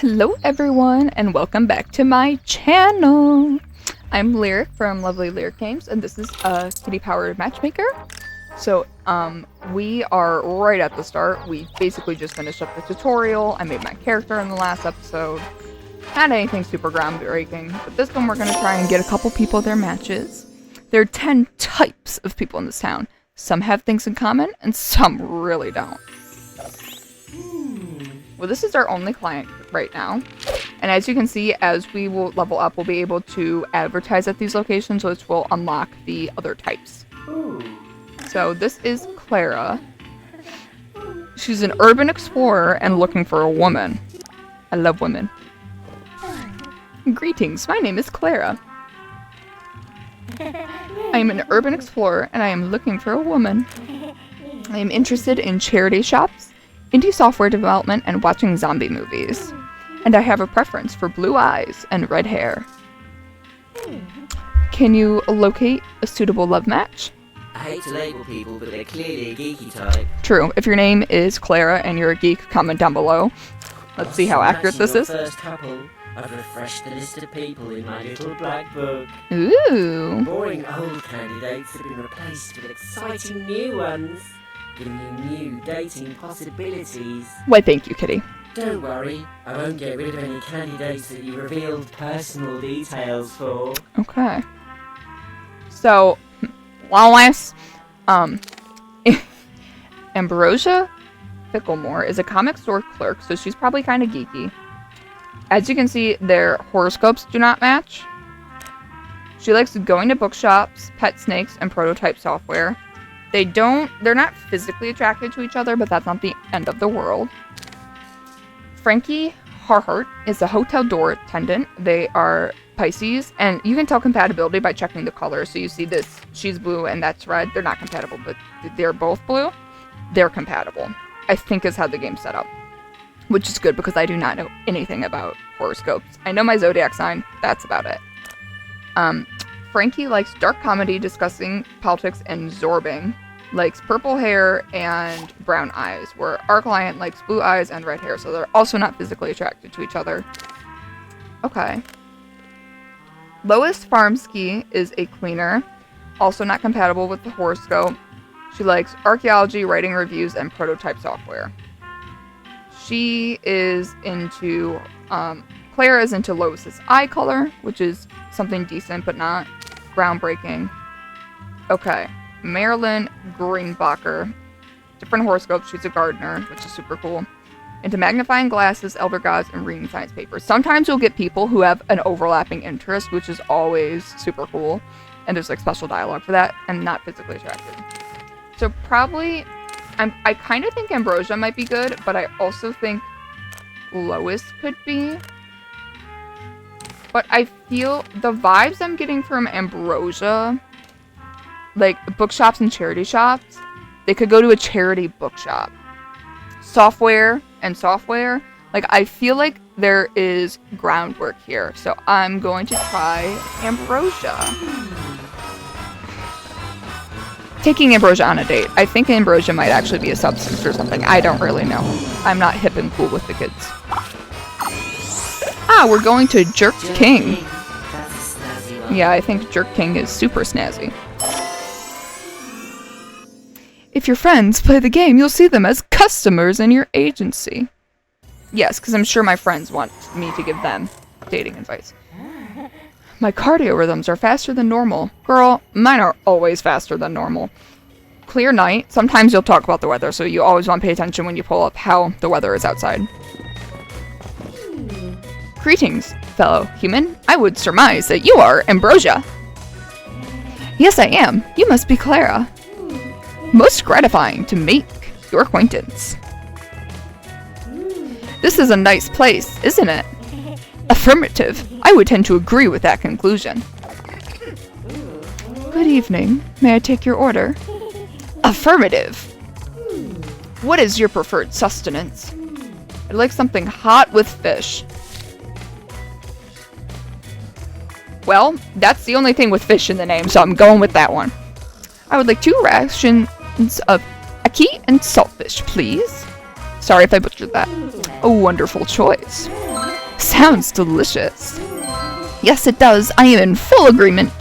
Hello everyone and welcome back to my channel. I'm Lyric from Lovely Lyric Games and this is a kitty powered matchmaker. So we are right at the start. We basically just finished up the tutorial. I made my character in the last episode. Not anything super groundbreaking, but this one we're going to try and get a couple people their matches. There are 10 types of people in this town. Some have things in common and some really don't. Well, this is our only client right now. And as you can see, as we will level up, we'll be able to advertise at these locations, which will unlock the other types. So this is Clara. She's an urban explorer and looking for a woman. I love women. Greetings, my name is Clara. I am an urban explorer and I am looking for a woman. I am interested in charity shops, indie software development, and watching zombie movies. And I have a preference for blue eyes and red hair. Can you locate a suitable love match? I hate to label people, but they're clearly a geeky type. True. If your name is Clara and you're a geek, comment down below. Let's see how accurate this is. First couple, I've refreshed the list of people in my little black book. Ooh. Boring old candidates have been replaced with exciting new ones, giving you new dating possibilities. Why, thank you, kitty. Don't worry, I won't get rid of any candidates that you revealed personal details for. Okay. So, Lois, Ambrosia Ficklemore is a comic store clerk, so she's probably kind of geeky. As you can see, their horoscopes do not match. She likes going to bookshops, pet snakes, and prototype software. They're not physically attracted to each other, but that's not the end of the world. Frankie Harhart is a hotel door attendant. They are Pisces, and you can tell compatibility by checking the colors. So you see this, she's blue and that's red. They're not compatible, but they're both blue. They're compatible, I think is how the game's set up. Which is good because I do not know anything about horoscopes. I know my zodiac sign, that's about it. Frankie likes dark comedy, discussing politics, and zorbing. Likes purple hair and brown eyes, where our client likes blue eyes and red hair, so they're also not physically attracted to each other. Okay. Lois Farmsky is a cleaner, also not compatible with the horoscope. She likes archaeology, writing reviews, and prototype software. She is into, Claire is into Lois's eye color, which is something decent but not groundbreaking. Okay. Marilyn Greenbacher. Different horoscopes. She's a gardener, which is super cool. Into magnifying glasses, elder gods, and reading science papers. Sometimes you'll get people who have an overlapping interest, which is always super cool. And there's like special dialogue for that, and not physically attracted. So probably, I kind of think Ambrosia might be good, but I also think Lois could be. But I feel the vibes I'm getting from Ambrosia, like bookshops and charity shops, they could go to a charity bookshop. Software, like I feel like there is groundwork here. So I'm going to try Ambrosia. Taking Ambrosia on a date. I think Ambrosia might actually be a substance or something. I don't really know. I'm not hip and cool with the kids. Ah, we're going to Jerk King. Yeah, I think Jerk King is super snazzy. If your friends play the game, you'll see them as customers in your agency. Yes, because I'm sure my friends want me to give them dating advice. My cardio rhythms are faster than normal. Girl, mine are always faster than normal. Clear night. Sometimes you'll talk about the weather, so you always want to pay attention when you pull up how the weather is outside. Greetings, fellow human. I would surmise that you are Ambrosia. Yes, I am. You must be Clara. Most gratifying to make your acquaintance. This is a nice place, isn't it? Affirmative. I would tend to agree with that conclusion. Good evening. May I take your order? Affirmative. What is your preferred sustenance? I'd like something hot with fish. Well, that's the only thing with fish in the name, so I'm going with that one. I would like 2 rations of ackee and saltfish, please. Sorry if I butchered that. A wonderful choice. sounds delicious. Yes, it does. I am in full agreement.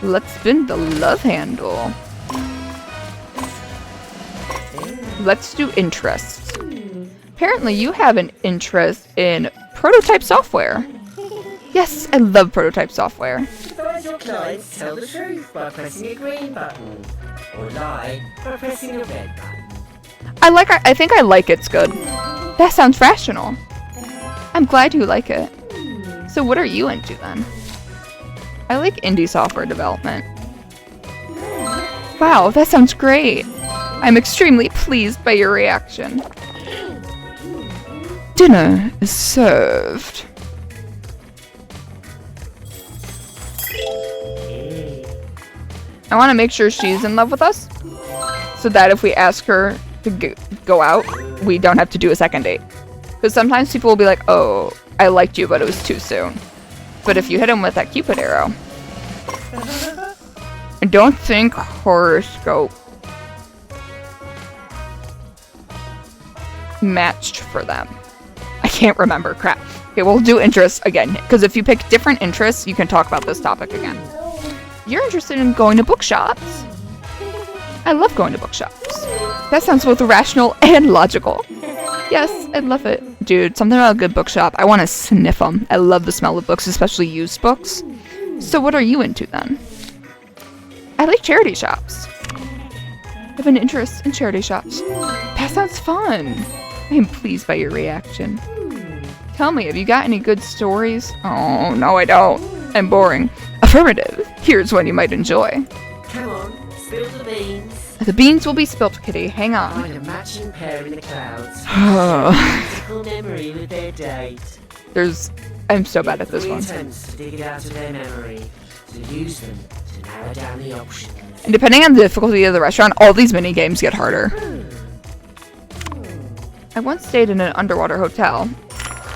Let's spin the love handle. Let's do interests. Apparently you have an interest in prototype software. Yes, I love prototype software. Advise your clients tell the truth by pressing a green button, or lie by pressing a red button. I think I like it's good. That sounds rational. I'm glad you like it. So what are you into then? I like indie software development. Wow, that sounds great. I'm extremely pleased by your reaction. Dinner is served. I want to make sure she's in love with us, so that if we ask her to go out, we don't have to do a second date. Because sometimes people will be like, oh, I liked you, but it was too soon. But if you hit him with that Cupid arrow, I don't think horoscope matched for them. I can't remember, crap. Okay, we'll do interests again, because if you pick different interests, you can talk about this topic again. You're interested in going to bookshops? I love going to bookshops. That sounds both rational and logical. Yes, I love it. Dude, something about a good bookshop. I want to sniff them. I love the smell of books, especially used books. So what are you into then? I like charity shops. I have an interest in charity shops. That sounds fun. I am pleased by your reaction. Tell me, have you got any good stories? Oh, no I don't. I'm boring. Affirmative. Here's one you might enjoy. Come on, spill the beans. The beans will be spilt, Kitty. Hang on. Find a matching pair in the clouds. Musical memory with their date. I'm so bad at this one. Attempts to dig it out of their memory, to use them to narrow down the options. And depending on the difficulty of the restaurant, all these mini games get harder. I once stayed in an underwater hotel.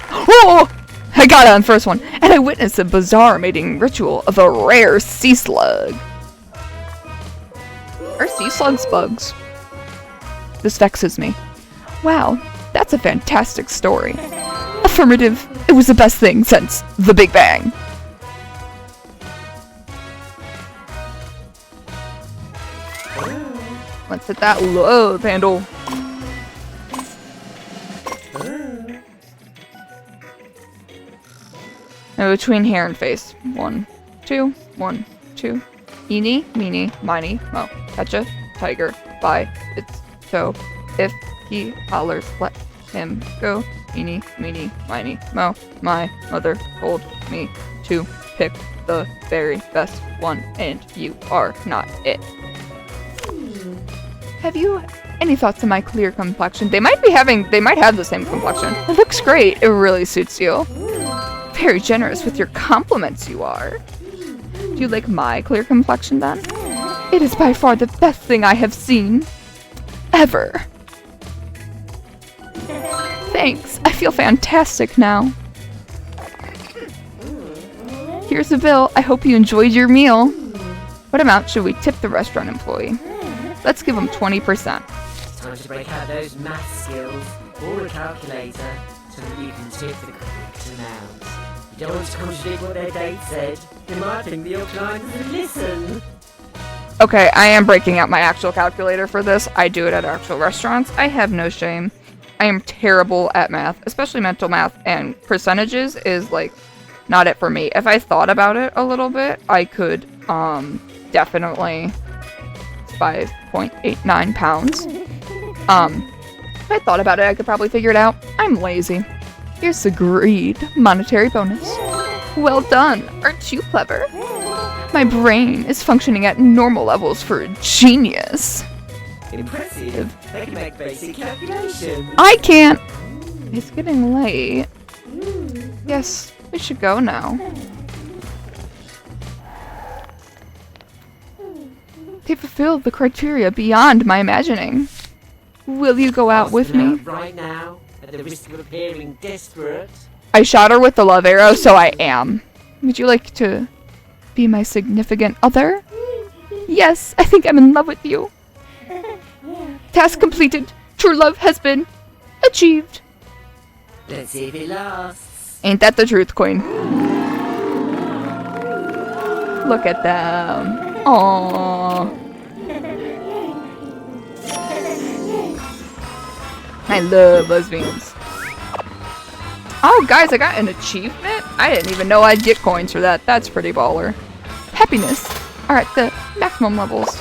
Oh! I got it on the first one, and I witnessed a bizarre mating ritual of a rare sea slug. Are sea slugs bugs? This vexes me. Wow, that's a fantastic story. Affirmative, it was the best thing since the Big Bang. Let's hit that love handle. Now between hair and face. 1, 2, 1, 2. Eeny, meeny, miny, mo. Catcha, tiger, by its toe. If he hollers, let him go. Eeny, meeny, miny, mo. My mother told me to pick the very best one, and you are not it. Have you any thoughts on my clear complexion? They might have the same complexion. It looks great. It really suits you. Very generous with your compliments you are. Do you like my clear complexion then? It is by far the best thing I have seen. Ever. Thanks. I feel fantastic now. Here's the bill. I hope you enjoyed your meal. What amount should we tip the restaurant employee? Let's give him 20%. It's time to break out those math skills or a calculator so that you can tip the correct amount. You don't want to contradict what their date said. They might think that your client doesn't listen. Okay, I am breaking out my actual calculator for this. I do it at actual restaurants. I have no shame. I am terrible at math, especially mental math, and percentages is like not it for me. If I thought about it a little bit, I could definitely 5.89 pounds. If I thought about it, I could probably figure it out. I'm lazy. Here's the agreed monetary bonus. Well done. Aren't you clever? My brain is functioning at normal levels for a genius. Impressive. They can make basic calculations. I can't. It's getting late. Yes, we should go now. They fulfilled the criteria beyond my imagining. Will you go out with me? Right now, at the risk of appearing desperate. I shot her with the love arrow, so I am. Would you like to be my significant other? Yes, I think I'm in love with you. Task completed. True love has been achieved. Let's see if it lasts. Ain't that the truth, Queen? Look at them. Aww. I love lesbians. Oh, guys, I got an achievement? I didn't even know I'd get coins for that. That's pretty baller. Happiness. Alright, the maximum levels.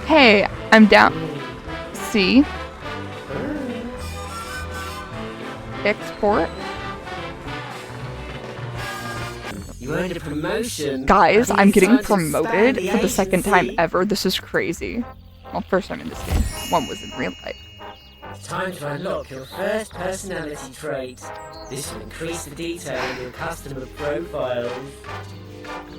Hey, I'm down. C. Export. You earned a promotion. Guys, I think I'm it's getting time to promoted expand for the second time agency. ever. This is crazy. Well, first time in this game. One was in real life. It's time to unlock your first personality trait. This will increase the detail in your customer profiles.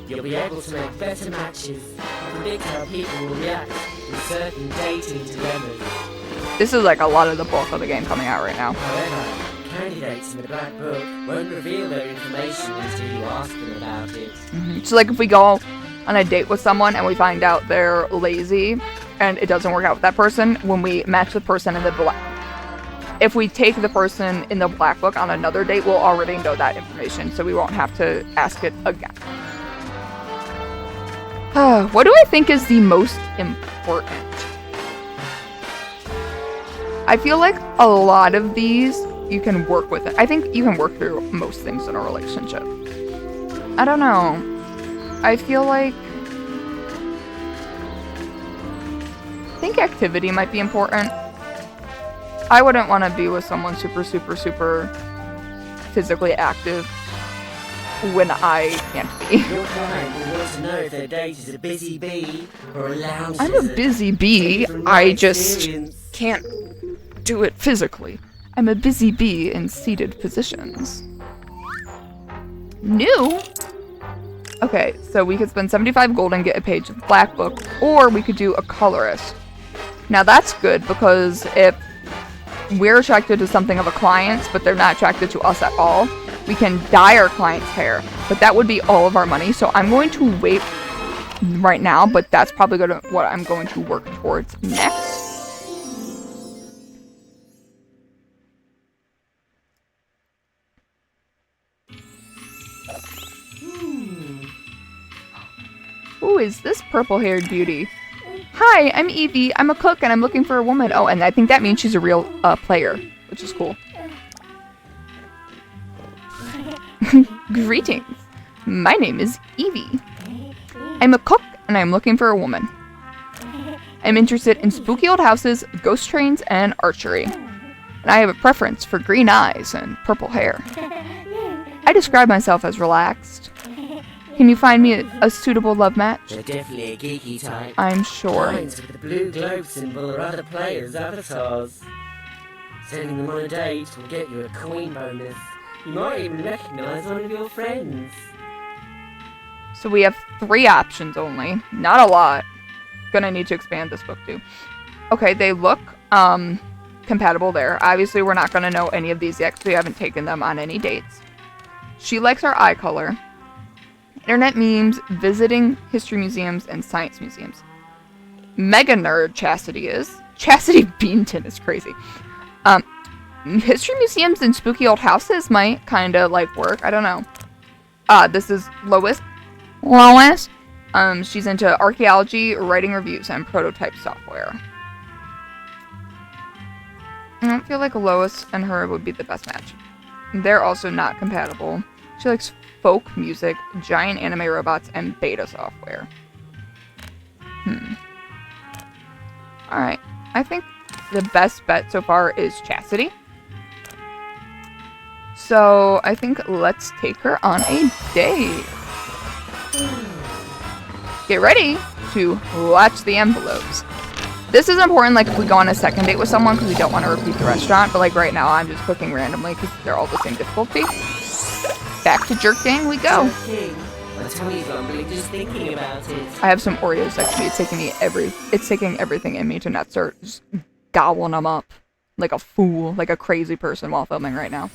You'll be able to make better matches and predict how people will react in certain dating dilemmas. This is like a lot of the bulk of the game coming out right now. However, candidates in the Black Book won't reveal their information until you ask them about it. So like if we go on a date with someone and we find out they're lazy and it doesn't work out with that person, when we match the person in the black, if we take the person in the Black Book on another date, we'll already know that information, so we won't have to ask it again. What do I think is the most important? I feel like a lot of these you can work with it. I think you can work through most things in a relationship. I don't know. I feel like I think activity might be important. I wouldn't want to be with someone super physically active when I can't be. Your client will want to know if their date is a busy bee or a lounge. I'm a visit. busy bee. Take it from my I just experience. can't do it physically. I'm a busy bee in seated positions. New? Okay, so we could spend 75 gold and get a page of Black Book, or we could do a colorist. Now that's good, because if we're attracted to something of a client's, but they're not attracted to us at all, we can dye our client's hair. But that would be all of our money, so I'm going to wait right now, but that's probably what I'm going to work towards next. Who is this purple-haired beauty? Hi, I'm Evie. I'm a cook and I'm looking for a woman. Oh, and I think that means she's a real player, which is cool. Greetings. My name is Evie. I'm a cook and I'm looking for a woman. I'm interested in spooky old houses, ghost trains, and archery. And I have a preference for green eyes and purple hair. I describe myself as relaxed. Can you find me a suitable love match? They're definitely a geeky type. I'm sure. Clients with the blue globe symbol are other players' avatars. Sending them on a date will get you a coin bonus. You might even recognise one of your friends. So we have 3 options only. Not a lot. Gonna need to expand this book too. Okay, they look compatible there. Obviously, we're not gonna know any of these yet because we haven't taken them on any dates. She likes our eye color. Internet memes, visiting history museums, and science museums. Mega nerd Chastity is. Chastity Beanton is crazy. History museums and spooky old houses might kind of like work. I don't know. This is Lois. Lois. She's into archaeology, writing reviews, and prototype software. I don't feel like Lois and her would be the best match. They're also not compatible. She likes folk music, giant anime robots, and beta software. Alright. I think the best bet so far is Chastity. So, I think let's take her on a date. Get ready to watch the envelopes. This is important, like, if we go on a second date with someone, because we don't want to repeat the restaurant, but, like, right now I'm just cooking randomly, because they're all the same difficulty. Back to Jerk Gang we go. Jerking. My tummy's rumbling just thinking about it. I have some Oreos next to me. It's taking everything in me to not start just gobbling them up like a fool, like a crazy person while filming right now.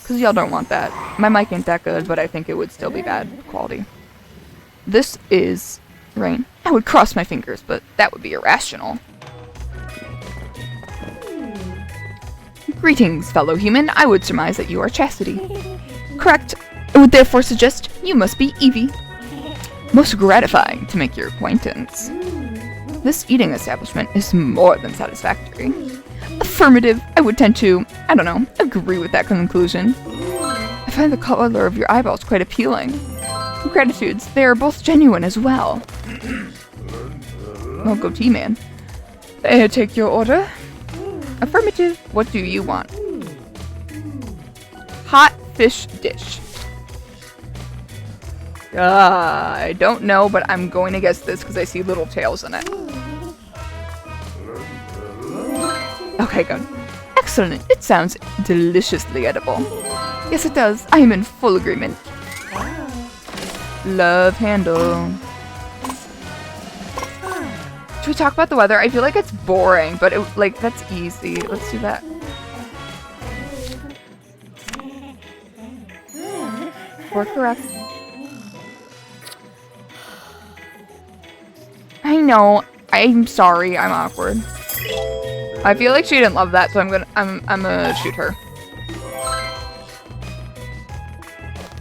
Because y'all don't want that. My mic ain't that good, but I think it would still be bad quality. This is rain. I would cross my fingers, but that would be irrational. Greetings, fellow human. I would surmise that you are Chastity. Correct. I would therefore suggest you must be Evie. Most gratifying to make your acquaintance. This eating establishment is more than satisfactory. Affirmative. I would tend to, I don't know, agree with that conclusion. I find the color of your eyeballs quite appealing. Gratitudes, they are both genuine as well. Oh, goatee man. May I take your order? Affirmative. What do you want? Hot fish dish. I don't know, but I'm going to guess this because I see little tails in it. Okay, good. Excellent. It sounds deliciously edible. Yes, it does. I am in full agreement. Love handle. Should we talk about the weather? I feel like it's boring, but that's easy. Let's do that. We're correct. I know. I'm sorry. I'm awkward. I feel like she didn't love that, so I'm gonna shoot her.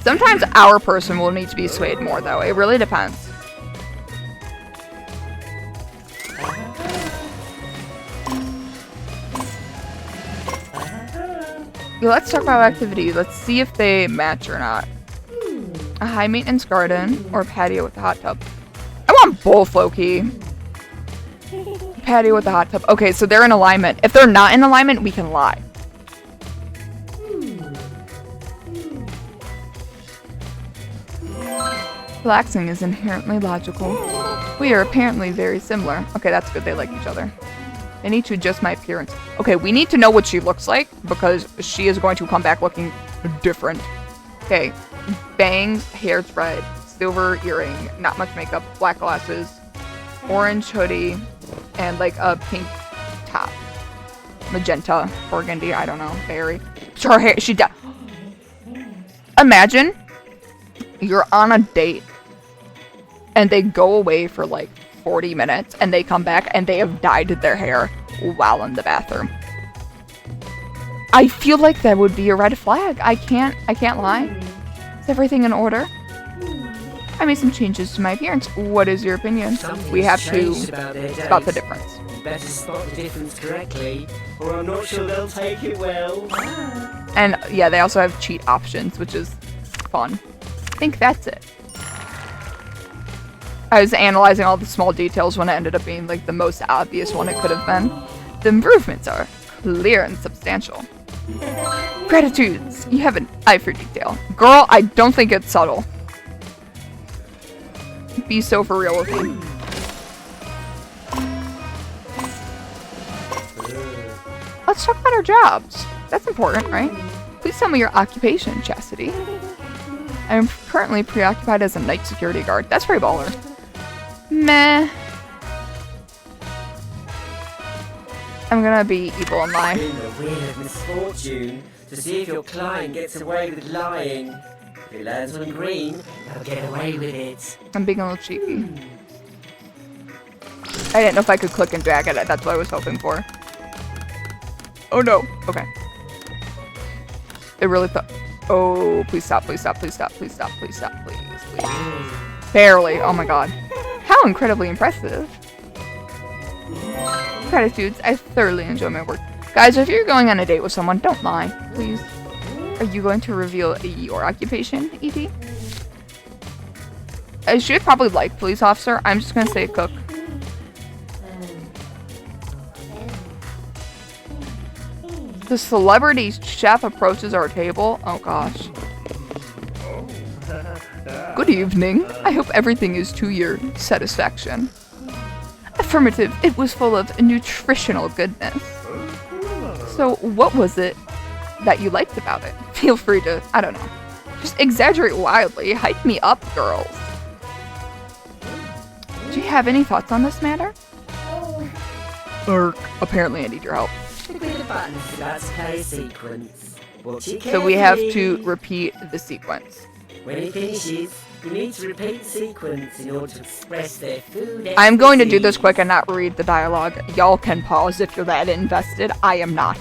Sometimes our person will need to be swayed more, though. It really depends. Let's talk about activity. Let's see if they match or not. A high maintenance garden or a patio with a hot tub. I want both, Loki. Patio with a hot tub. Okay, so they're in alignment. If they're not in alignment, we can lie. Relaxing is inherently logical. We are apparently very similar. Okay, that's good. They like each other. I need to adjust my appearance. Okay, we need to know what she looks like because she is going to come back looking different. Okay, bangs, hair's red, silver earring, not much makeup, black glasses, orange hoodie, and like a pink top. Magenta, burgundy, I don't know, berry. Her hair, Imagine you're on a date and they go away for like 40 minutes and they come back and they have dyed their hair while in the bathroom. I feel like that would be a red flag. I can't lie. Is everything in order? I made some changes to my appearance. What is your opinion? We have to spot the difference. Better spot the difference correctly, or I'm not sure they'll take it well. And yeah, they also have cheat options, which is fun. I think that's it. I was analyzing all the small details when it ended up being like the most obvious one it could have been. The improvements are clear and substantial. Gratitudes! You have an eye for detail. Girl, I don't think it's subtle. Be so for real with me. Let's talk about our jobs. That's important, right? Please tell me your occupation, Chastity. I am currently preoccupied as a night security guard. That's pretty baller. Meh. I'm gonna be evil and lie. In the wheel of misfortune to see if your client gets away with lying. If he lands on green, he'll get away with it. I'm being a little cheeky. I didn't know if I could click and drag it. That's what I was hoping for. Oh no. Okay. It really thought. Oh, please stop, please stop, please stop, please stop, please stop, please, please. Barely. Oh my god. How incredibly impressive. Gratitudes. I thoroughly enjoy my work. Guys, if you're going on a date with someone, don't lie, please. Are you going to reveal your occupation, Evie? I should probably like police officer. I'm just gonna say cook. The celebrity chef approaches our table. Oh gosh. Good evening. I hope everything is to your satisfaction. Affirmative. It was full of nutritional goodness. So what was it that you liked about it? Feel free to, I don't know, just exaggerate wildly. Hype me up, girls. Do you have any thoughts on this matter? Apparently I need your help. That's play sequence. So we have to repeat the sequence. When he finishes, you need to repeat the sequence in order to express their food. I'm going to do this quick and not read the dialogue. Y'all can pause if you're that invested. I am not.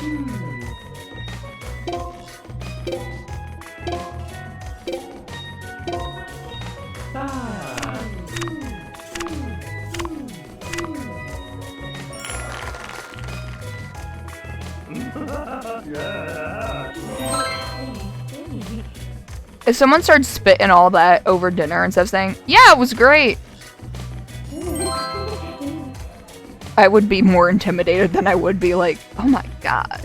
If someone started spitting all that over dinner instead of saying, yeah, it was great, I would be more intimidated than I would be like, oh my gosh.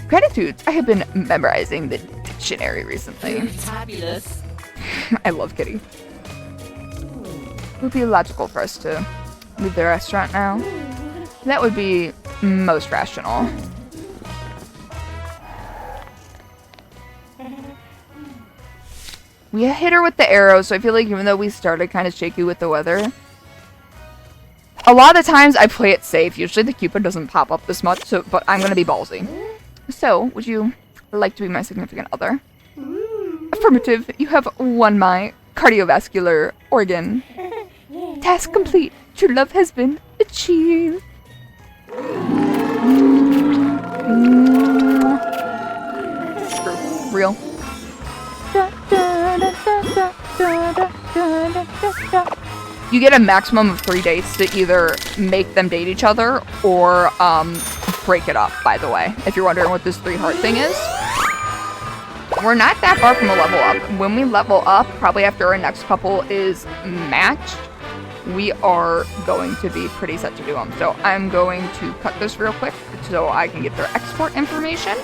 Gratitudes. I have been memorizing the dictionary recently. Fabulous. I love Kitty. It would be logical for us to leave the restaurant now. That would be most rational. We hit her with the arrow, so I feel like even though we started kind of shaky with the weather, a lot of the times I play it safe. Usually the Cupid doesn't pop up this much, but I'm going to be ballsy. So, would you like to be my significant other? Affirmative. You have won my cardiovascular organ. Task complete. True love has been achieved. For real. You get a maximum of 3 dates to either make them date each other or break it up, by the way, if you're wondering what this 3 heart thing is. We're not that far from a level up. When we level up, probably after our next couple is matched, we are going to be pretty set to do them. So I'm going to cut this real quick so I can get their export information.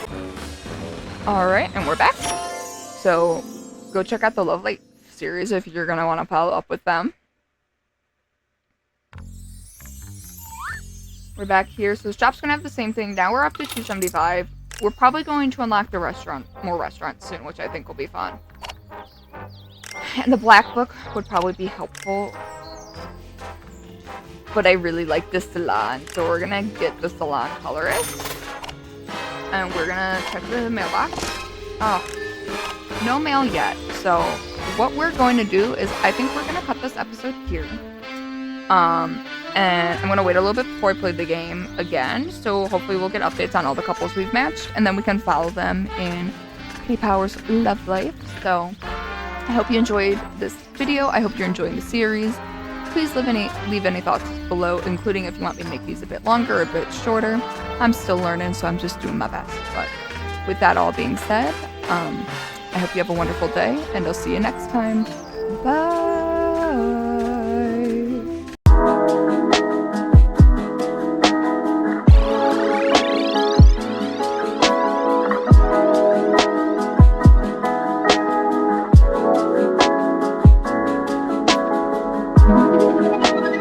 Alright, and we're back. So go check out the Love Light series if you're going to want to follow up with them. We're back here. So the shop's going to have the same thing. Now we're up to 275. We're probably going to unlock the restaurant, more restaurants soon, which I think will be fun. And the black book would probably be helpful. But I really like the salon, so we're going to get the salon colorist. And we're going to check the mailbox. Oh, no mail yet. So what we're going to do is I think we're going to cut this episode here. And I'm going to wait a little bit before I play the game again, so hopefully we'll get updates on all the couples we've matched, and then we can follow them in Kitty Power's love life. So I hope you enjoyed this video. I hope you're enjoying the series. Please leave any thoughts below, including if you want me to make these a bit longer or a bit shorter. I'm still learning, so I'm just doing my best. But with that all being said, I hope you have a wonderful day, and I'll see you next time. Bye!